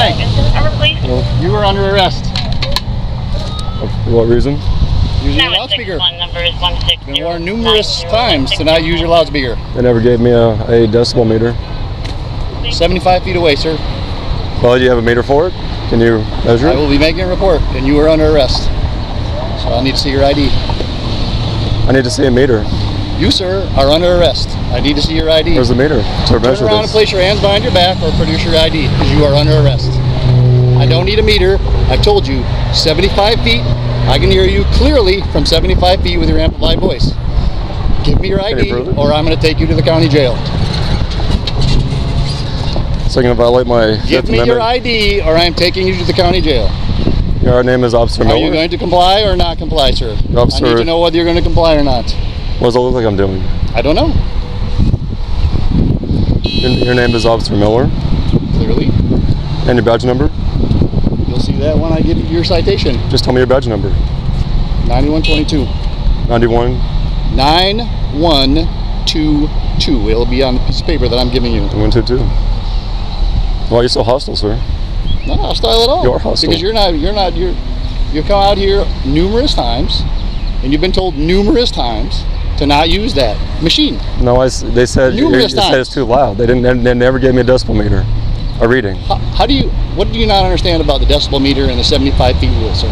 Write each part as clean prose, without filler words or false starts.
Hi. Well, you are under arrest. For what reason? Using a loudspeaker. Been warned numerous times to not use your loudspeaker. They never gave me a decibel meter. 75 feet away, sir. Well, do you have a meter for it? Can you measure it? I will be making a report, and you are under arrest. So I'll need to see your ID. I need to see a meter. You, sir, are under arrest. I need to see your ID. Where's the meter? To measure Turn around and place your hands behind your back or produce your ID, because you are under arrest. I don't need a meter. I've told you, 75 feet. I can hear you clearly from 75 feet with your amplified voice. Give me your ID, or I'm going to take you to the county jail. So you're going to violate my Give me your ID, or I'm taking you to the county jail. Your name is Officer Miller. Are you going to comply or not comply, sir? Officer, I need to know whether you're going to comply or not. What does it look like I'm doing? I don't know. Your name is Officer Miller? Clearly. And your badge number? You'll see that when I give you your citation. Just tell me your badge number. 9122. 91? 9122. It'll be on the piece of paper that I'm giving you. 122. Why are you so hostile, sir? Not hostile at all. You're hostile. Because you come out here numerous times, and you've been told numerous times to not use that machine. No, they said it's too loud. They never gave me a decibel meter, a reading. What do you not understand about the decibel meter and the 75 feet rule, sir?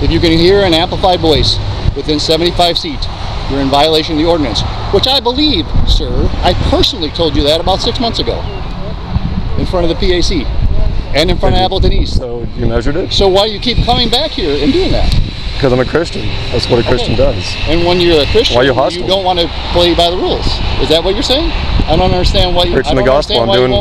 If you can hear an amplified voice within 75 feet, you're in violation of the ordinance, which I believe, sir, I personally told you that about 6 months ago in front of the PAC and in front of Appleton East. So you measured it? So why do you keep coming back here and doing that? Because I'm a Christian. That's what a Christian does. And when you're a Christian, why are you hostile? You don't want to play by the rules. Is that what you're saying? I don't understand why you won't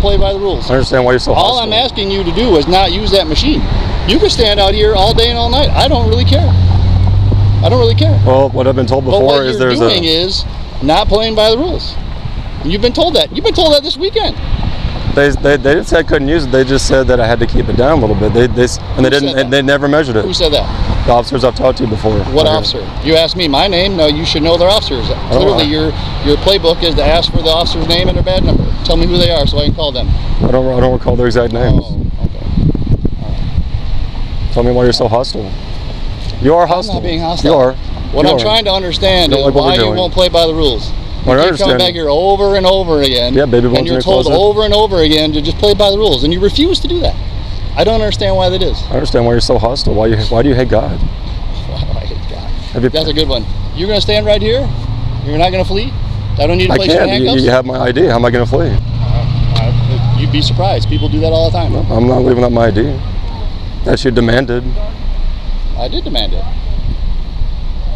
play by the rules. I understand why you're so hostile. All I'm asking you to do is not use that machine. You can stand out here all day and all night. I don't really care. I don't really care. Well, what I've been told before is what you're doing is not playing by the rules. And you've been told that. You've been told that this weekend. They didn't say I couldn't use it. They just said that I had to keep it down a little bit. They never measured it. Who said that? The officers I've talked to before. What officer? You asked me my name. No, you should know their officers. Clearly, your playbook is to ask for the officer's name and their badge number. Tell me who they are so I can call them. I don't recall their exact names. Oh, okay. All right. Tell me why you're so hostile. You are hostile. I'm not being hostile. You are. What I'm trying to understand is why you won't play by the rules. You keep coming back here over and over again, and you're told over and over again to just play by the rules, and you refuse to do that. I don't understand why that is. I understand why you're so hostile. Why do you hate God? Why do I hate God? That's a good one. You're going to stand right here? You're not going to flee? I don't need to place your handcuffs? You have my ID. How am I going to flee? You'd be surprised. People do that all the time. No, I'm not leaving up my ID. That you demanded. I did demand it.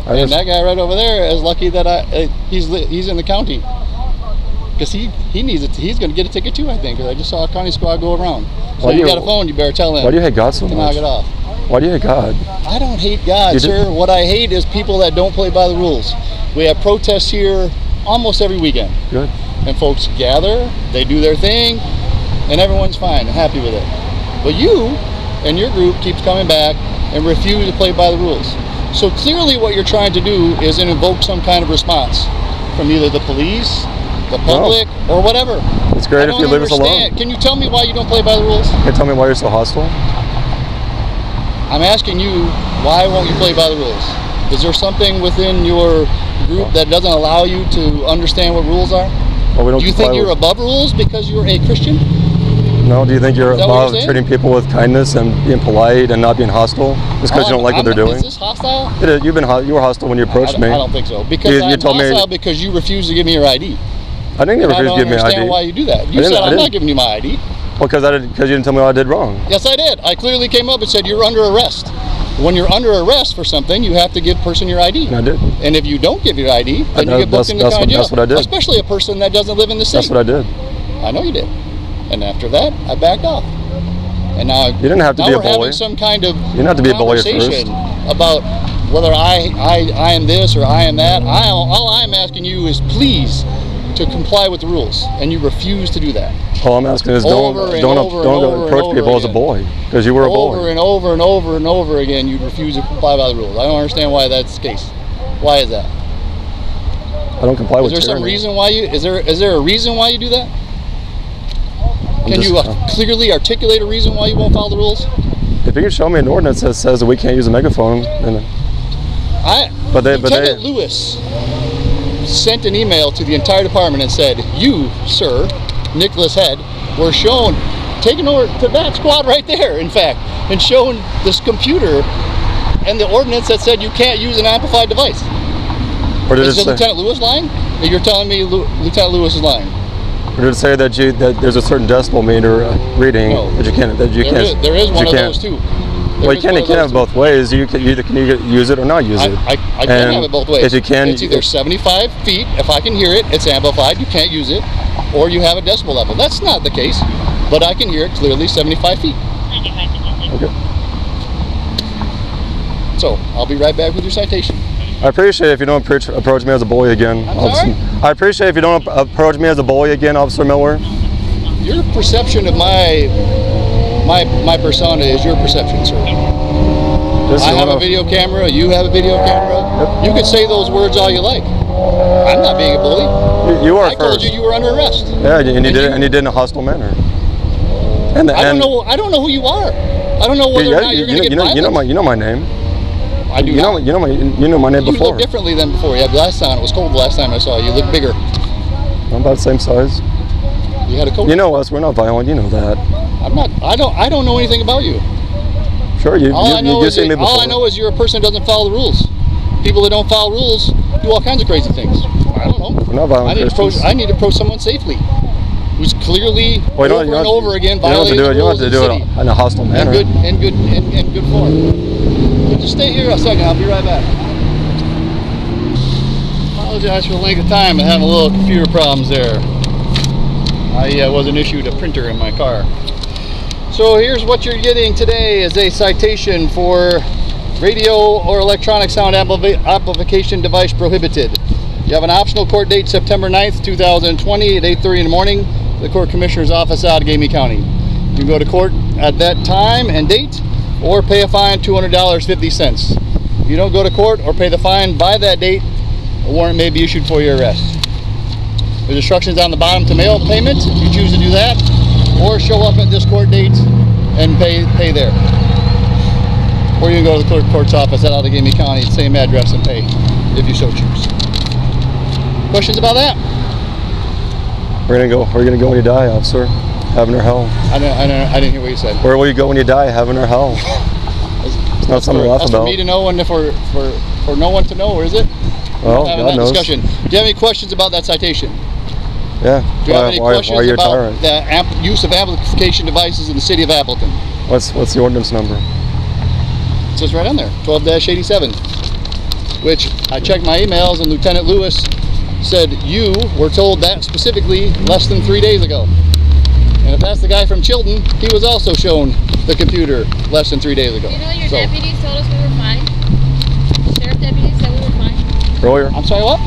And that guy right over there is lucky that he's in the county, because he needs it. He's going to get a ticket too, I think. Because I just saw a county squad go around. So you got a phone, you better tell him. Why do you hate God so much? Knock it off. Why do you hate God? I don't hate God, sir. What I hate is people that don't play by the rules. We have protests here almost every weekend. Good. And folks gather, they do their thing, and everyone's fine and happy with it. But you and your group keeps coming back and refuse to play by the rules. So clearly what you're trying to do is invoke some kind of response from either the police, the public, or whatever. It's great if you leave us alone. Can you tell me why you don't play by the rules? Can you tell me why you're so hostile? I'm asking you, why won't you play by the rules? Is there something within your group that doesn't allow you to understand what rules are? Well, we don't do you think you're above rules because you're a Christian? No, do you think you're above treating people with kindness and being polite and not being hostile just because you don't like what they're doing? Is this hostile? You were hostile when you approached me. I don't think so. Because I'm hostile because you refused to give me your ID. I didn't refuse to give me ID. I don't understand why you do that. You said I'm not giving you my ID. Well, because you didn't tell me what I did wrong. Yes, I did. I clearly came up and said you're under arrest. When you're under arrest for something, you have to give a person your ID. And I did. And if you don't give your ID, then you get booked into county jail. That's what I did. Especially a person that doesn't live in the state. That's what I did. I know you did. And after that, I backed off. And now you didn't have to be a bully. We're having some kind of you didn't have to be a bully at first. About whether I am this or I am that. All I'm asking you is please to comply with the rules, and you refuse to do that. All I'm asking is don't approach people as a bully, because you were a bully. Over and over and over and over again, you refuse to comply by the rules. I don't understand why that's the case. Why is that? I don't comply with tyranny. Is there some reason why you? Is there a reason why you do that? I'm Can you clearly articulate a reason why you won't follow the rules? If you can show me an ordinance that says that we can't use a megaphone, then... Lieutenant Lewis sent an email to the entire department and said, you, sir, Nicholas Head, were shown, taken over to that squad right there, in fact, and shown this computer and the ordinance that said you can't use an amplified device. Or did Is it say, Lieutenant Lewis lying? Or you're telling me Lieutenant Lewis is lying? Or did it say that there's a certain decibel meter reading that you can't? There is one of those too. Well, you can't have it both ways. You can either use it or not use it. I can have it both ways. If you can, it's either 75 feet. If I can hear it, it's amplified. You can't use it, or you have a decibel level. That's not the case, but I can hear it clearly 75 feet. Okay. So I'll be right back with your citation. I appreciate it if you don't approach me as a bully again. I appreciate it if you don't approach me as a bully again, Officer Miller. Your perception of my persona is your perception, sir. I have a video camera, you have a video camera. Yep. You can say those words all you like. I'm not being a bully. You are I told you were under arrest. Yeah, and you did it in a hostile manner. I don't know who you are. I don't know whether or not you're going to get violent. You know my name. I do not. You know my name before. You look differently than before. Yeah, last time it was cold. The last time I saw you, you look bigger. I'm about the same size. You had a coat. You know us. We're not violent. You know that. I'm not. I don't know anything about you. Sure, you seen me before. All I know is you're a person that doesn't follow the rules. People that don't follow rules do all kinds of crazy things. I don't know. We're not violent Christians. I need to approach someone safely, who's clearly over and over again violating the rules of the city. You don't have to do it in a hostile manner. In good form. Just stay here a second. I'll be right back. Apologize for the length of time. I'm having a little computer problems there. I wasn't issued a printer in my car. So here's what you're getting today is a citation for radio or electronic sound amplification device prohibited. You have an optional court date September 9th, 2020 at 8:30 in the morning, the Court Commissioner's Office out of Gamey County. You can go to court at that time and date or pay a fine $200.50. If you don't go to court or pay the fine by that date, a warrant may be issued for your arrest. There's instructions on the bottom to mail payment if you choose to do that, or show up at this court date and pay there. Or you can go to the court's office at Allegheny County, same address, and pay if you so choose. Questions about that? Where are you gonna go when you die, officer? Heaven or hell? I didn't hear what you said. Where will you go when you die, heaven or hell? It's not something to laugh about. That's for me to know, and for no one to know, or is it? Well, God knows. Discussion. Do you have any questions about that citation? Yeah. Do you have any questions about the use of amplification devices in the city of Appleton? What's the ordinance number? It says right on there, 12-87. Which I checked my emails, and Lieutenant Lewis said you were told that specifically less than 3 days ago. And if that's the guy from Chilton, he was also shown the computer less than 3 days ago. You know, your deputies told us we were fine. Sheriff deputies said we were fine. Earlier. I'm sorry, what?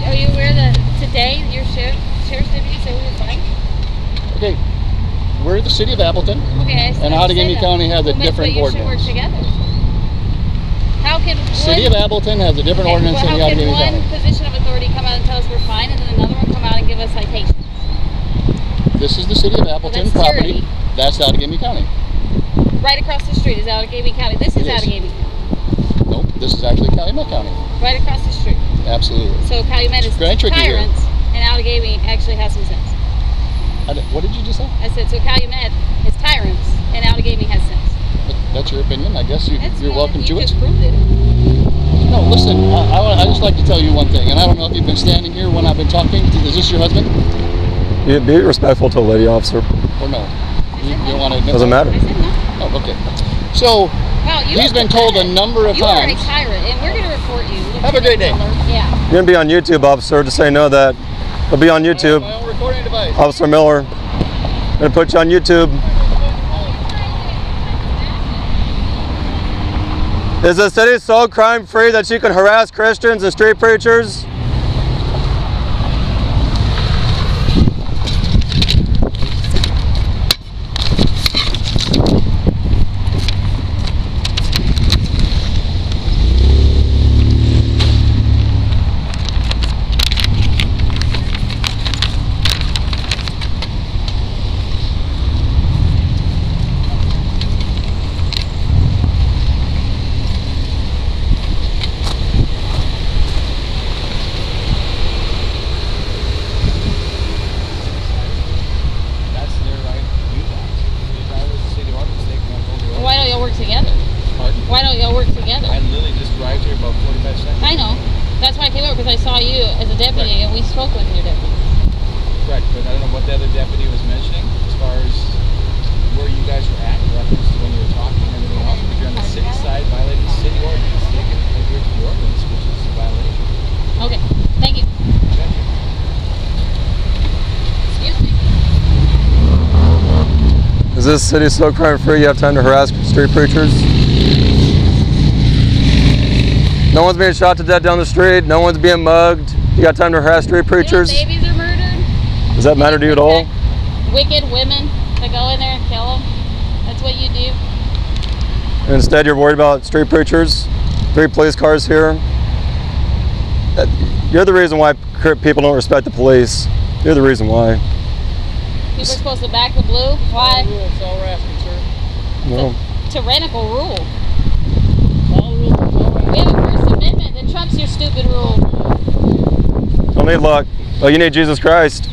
Are you aware that today your sheriff's deputies said we were fine? Okay, we're the city of Appleton, and Allegheny County has a different ordinance. Work together. How can City of Appleton has a different ordinance than Allegheny County. How can one position of authority come out and tell us we're fine, and then another one come out and give us citations? This is the city of Appleton property. That's Allegheny County. Right across the street is Allegheny County. This is Allegheny. Nope, this is actually Calumet County. Right across the street. Absolutely. So Calumet is tyrants, and Allegheny actually has some sense. What did you just say? I said, so Calumet is tyrants, and Allegheny has sense. That's your opinion. I guess you're welcome to it. You just proved it. No, listen, I just like to tell you one thing, and I don't know if you've been standing here when I've been talking. Is this your husband? Yeah, be respectful to a lady officer. Or no? You don't want to admit Doesn't matter. I said no. Oh, okay. So, he's been told a number of times. You are a tyrant, and we're going to report you. Have a great day. Yeah. You're going to be on YouTube, officer, just so you know that. You'll be on YouTube. My own recording device. Officer Miller. I'm going to put you on YouTube. Is the city so crime-free that you can harass Christians and street preachers? about 45 seconds. I know. That's why I came over, because I saw you as a deputy, and we spoke with your deputy. Correct, but I don't know what the other deputy was mentioning as far as where you guys were at in reference to when you were talking and everything else. If you're on the city side violating the city ordinance, they can adhere to the ordinance, which is a violation. Okay, thank you. Thank you. Excuse me. Is this city so crime free you have time to harass street preachers? No one's being shot to death down the street. No one's being mugged. You got time to harass street preachers? You know, babies are murdered. Does that matter to you at all? Wicked women that go in there and kill them. That's what you do. And instead you're worried about street preachers? 3 police cars here? You're the reason why people don't respect the police. You're the reason why. People are supposed to back the blue? Why? That's all we're asking, sir. No. It's a tyrannical rule. All rules. We have a First Amendment that trumps your stupid rule. Don't need luck. Oh, you need Jesus Christ.